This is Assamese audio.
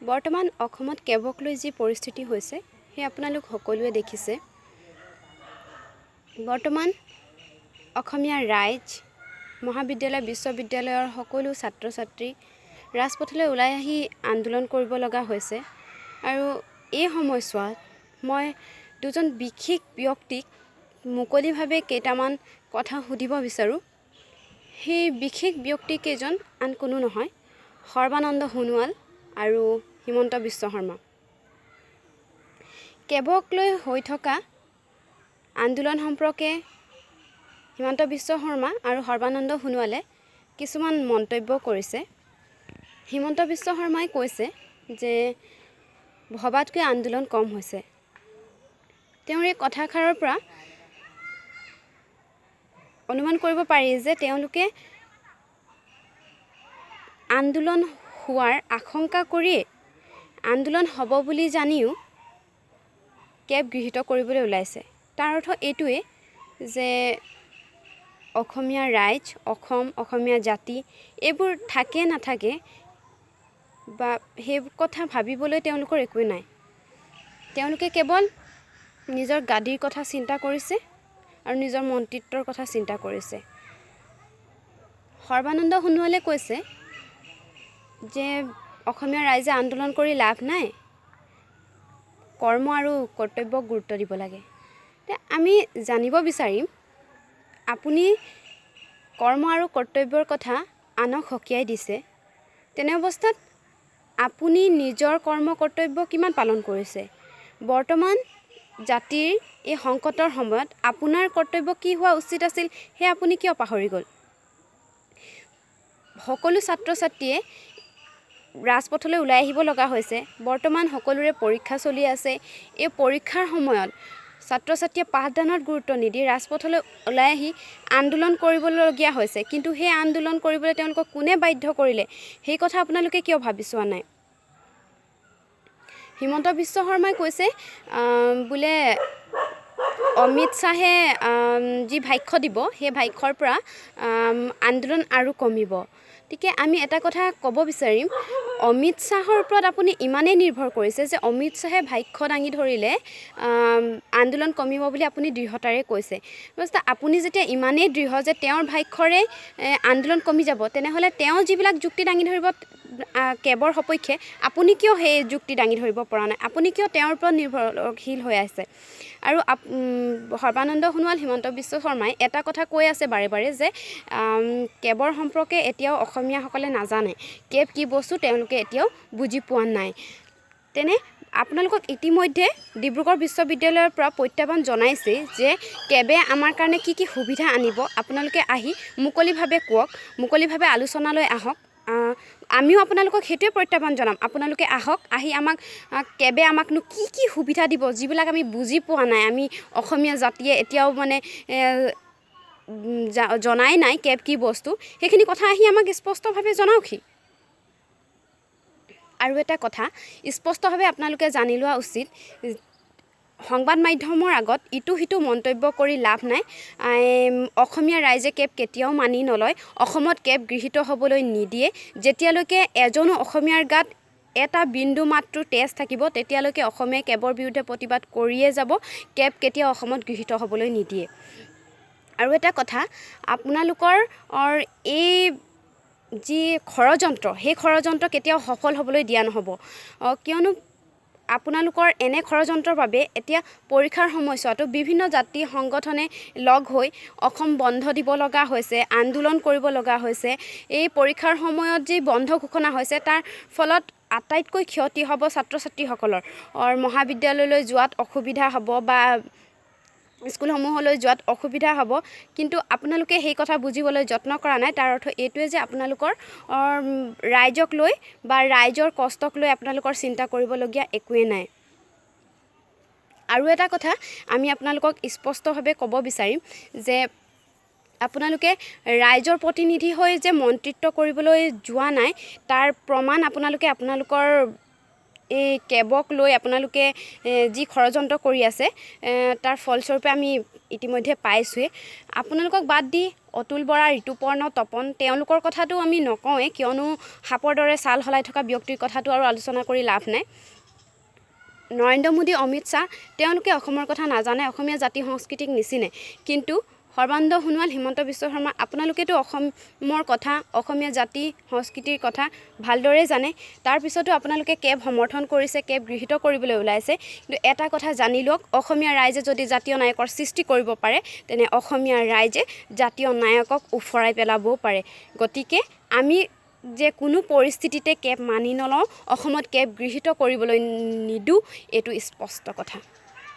বৰ্তমান অসমত কেবক লৈ যি পৰিস্থিতি হৈছে সেই আপোনালোক সকলোৱে দেখিছে। বৰ্তমান অসমীয়া ৰাইজ, মহাবিদ্যালয়, বিশ্ববিদ্যালয়ৰ সকলো ছাত্ৰ ছাত্ৰী ৰাজপথলৈ ওলাই আহি আন্দোলন কৰিব লগা হৈছে। আৰু এই সময়ছোৱাত মই দুজন বিশেষ ব্যক্তিক মুকলিভাৱে কেইটামান কথা সুধিব বিচাৰোঁ। সেই বিশেষ ব্যক্তিকেইজন আন কোনো নহয়, সৰ্বানন্দ সোণোৱাল আৰু হিমন্ত বিশ্ব শৰ্মা। কেবক লৈ হৈ থকা আন্দোলন সম্পৰ্কে হিমন্ত বিশ্ব শৰ্মা আৰু সৰ্বানন্দ সোণোৱালে কিছুমান মন্তব্য কৰিছে। হিমন্ত বিশ্ব শৰ্মাই কৈছে যে ভবাতকৈ আন্দোলন কম হৈছে। তেওঁৰ এই কথাষাৰৰ পৰা অনুমান কৰিব পাৰি যে তেওঁলোকে আন্দোলন হোৱাৰ আশংকা কৰিয়ে আন্দোলন হ'ব বুলি জানিও কেব গৃহীত কৰিবলৈ ওলাইছে। তাৰ অৰ্থ এইটোৱে যে অসমীয়া ৰাইজ, অসমীয়া জাতি এইবোৰ থাকে নাথাকে বা সেই কথা ভাবিবলৈ তেওঁলোকৰ একোৱেই নাই। তেওঁলোকে কেৱল নিজৰ গাদীৰ কথা চিন্তা কৰিছে আৰু নিজৰ মন্ত্ৰিত্বৰ কথা চিন্তা কৰিছে। সৰ্বানন্দ সোণোৱালে কৈছে যে অসমীয়া ৰাইজে আন্দোলন কৰি লাভ নাই, কৰ্ম আৰু কৰ্তব্যক গুৰুত্ব দিব লাগে। আমি জানিব বিচাৰিম আপুনি কৰ্ম আৰু কৰ্তব্যৰ কথা আনক সকীয়াই দিছে, তেনে অৱস্থাত আপুনি নিজৰ কৰ্ম কৰ্তব্য কিমান পালন কৰিছে? বৰ্তমান জাতিৰ এই সংকটৰ সময়ত আপোনাৰ কৰ্তব্য কি হোৱা উচিত আছিল সেয়া আপুনি কিয় পাহৰি গ'ল? সকলো ছাত্ৰ ছাত্ৰীয়ে ৰাজপথলৈ ওলাই আহিব লগা হৈছে। বৰ্তমান সকলোৰে পৰীক্ষা চলি আছে। এই পৰীক্ষাৰ সময়ত ছাত্ৰ ছাত্ৰীয়ে পাঠদানত গুৰুত্ব নিদি ৰাজপথলৈ ওলাই আহি আন্দোলন কৰিবলগীয়া হৈছে। কিন্তু সেই আন্দোলন কৰিবলৈ তেওঁলোকক কোনে বাধ্য কৰিলে সেই কথা আপোনালোকে কিয় ভাবি চোৱা নাই? হিমন্ত বিশ্ব শৰ্মাই কৈছে বোলে অমিত শ্বাহে যি ভাষ্য দিব সেই ভাষ্যৰ পৰা আন্দোলন আৰু কমিব। গতিকে আমি এটা কথা ক'ব বিচাৰিম, অমিত শ্বাহৰ ওপৰত আপুনি ইমানেই নিৰ্ভৰ কৰিছে যে অমিত শ্বাহে ভাষ্য দাঙি ধৰিলে আন্দোলন কমিব বুলি আপুনি দৃঢ়তাৰে কৈছে। আপুনি যেতিয়া ইমানেই দৃঢ় যে তেওঁৰ ভাষ্যৰে আন্দোলন কমি যাব, তেনেহ'লে তেওঁ যিবিলাক যুক্তি দাঙি ধৰিব কেবৰ সপক্ষে, আপুনি কিয় সেই যুক্তি দাঙি ধৰিব পৰা নাই? আপুনি কিয় তেওঁৰ ওপৰত নিৰ্ভৰশীল হৈ আছে? আৰু সৰ্বানন্দ সোণোৱাল, হিমন্ত বিশ্ব শৰ্মাই এটা কথা কৈ আছে বাৰে বাৰে যে কেবৰ সম্পৰ্কে এতিয়াও অসমীয়াসকলে নাজানে, কেব কি বস্তু তেওঁলোকে এতিয়াও বুজি পোৱা নাই। তেনে আপোনালোকক ইতিমধ্যে ডিব্ৰুগড় বিশ্ববিদ্যালয়ৰ পৰা প্ৰত্যাহ্বান জনাইছে যে কেবে আমাৰ কাৰণে কি কি সুবিধা আনিব, আপোনালোকে আহি মুকলিভাৱে কওক, মুকলিভাৱে আলোচনালৈ আহক। আমিও আপোনালোকক সেইটোৱে প্ৰত্যাহ্বান জনাম, আপোনালোকে আহক, আহি কেবে আমাকনো কি কি সুবিধা দিব যিবিলাক আমি বুজি পোৱা নাই। আমি অসমীয়া জাতিয়ে এতিয়াও মানে জনাই নাই কেব কি বস্তু, সেইখিনি কথা আহি আমাক স্পষ্টভাৱে জনাওকহি। আৰু এটা কথা স্পষ্টভাৱে আপোনালোকে জানি লোৱা উচিত, সংবাদ মাধ্যমৰ আগত ইটো সিটো মন্তব্য কৰি লাভ নাই। অসমীয়া ৰাইজে কেব কেতিয়াও মানি নলয়, অসমত কেব গৃহীত হ'বলৈ নিদিয়ে। যেতিয়ালৈকে এজনো অসমীয়াৰ গাত এটা বিন্দু মাত্ৰ তেজ থাকিব তেতিয়ালৈকে অসমীয়াই কেবৰ বিৰুদ্ধে প্ৰতিবাদ কৰিয়ে যাব। কেব কেতিয়াও অসমত গৃহীত হ'বলৈ নিদিয়ে। আৰু এটা কথা, আপোনালোকৰ এই যি ষড়যন্ত্ৰ, সেই ষড়যন্ত্ৰ কেতিয়াও সফল হ'বলৈ দিয়া নহ'ব। কিয়নো আপোনালোকৰ এনে ষড়যন্ত্ৰৰ বাবে এতিয়া পৰীক্ষাৰ সময়ছোৱাতো বিভিন্ন জাতি সংগঠনে লগ হৈ অসম বন্ধ দিব লগা হৈছে, আন্দোলন কৰিব লগা হৈছে। এই পৰীক্ষাৰ সময়ত যি বন্ধ ঘোষণা হৈছে তাৰ ফলত আটাইতকৈ ক্ষতি হ'ব ছাত্ৰ ছাত্ৰীসকলৰ। মহাবিদ্যালয়লৈ যোৱাত অসুবিধা হ'ব বা স্কুলসমূহলৈ যোৱাত অসুবিধা হ'ব, কিন্তু আপোনালোকে সেই কথা বুজিবলৈ যত্ন কৰা নাই। তাৰ অৰ্থ এইটোৱে যে আপোনালোকৰ ৰাইজক লৈ বা ৰাইজৰ কষ্টক লৈ আপোনালোকৰ চিন্তা কৰিবলগীয়া একোৱেই নাই। আৰু এটা কথা আমি আপোনালোকক স্পষ্টভাৱে ক'ব বিচাৰিম যে আপোনালোকে ৰাইজৰ প্ৰতিনিধি হৈ যে মন্ত্ৰিত্ব কৰিবলৈ যোৱা নাই, তাৰ প্ৰমাণ আপোনালোকৰ এই কেবক লৈ আপোনালোকে যি ষড়যন্ত্ৰ কৰি আছে তাৰ ফলস্বৰূপে আমি ইতিমধ্যে পাইছোঁৱেই। আপোনালোকক বাদ দি অতুল বৰা, ঋতুপৰ্ণ, তপন তেওঁলোকৰ কথাটো আমি নকওঁৱেই, কিয়নো সাপৰ দৰে ছাল সলাই থকা ব্যক্তিৰ কথাটো আৰু আলোচনা কৰি লাভ নাই। নৰেন্দ্ৰ মোদী, অমিত শ্বাহ তেওঁলোকে অসমৰ কথা নাজানে, অসমীয়া জাতি সংস্কৃতিক নিচিনে, কিন্তু সৰ্বানন্দ সোণোৱাল, হিমন্ত বিশ্ব শৰ্মা আপোনালোকেতো অসমৰ কথা, অসমীয়া জাতি সংস্কৃতিৰ কথা ভালদৰে জানে। তাৰপিছতো আপোনালোকে কেব সমৰ্থন কৰিছে, কেব গৃহীত কৰিবলৈ ওলাইছে। কিন্তু এটা কথা জানি লওক, অসমীয়া ৰাইজে যদি জাতীয় নায়কৰ সৃষ্টি কৰিব পাৰে, তেনে অসমীয়া ৰাইজে জাতীয় নায়কক উফৰাই পেলাবও পাৰে। গতিকে আমি যে কোনো পৰিস্থিতিতে কেব মানি নলওঁ, অসমত কেব গৃহীত কৰিবলৈ নিদিওঁ, এইটো স্পষ্ট কথা।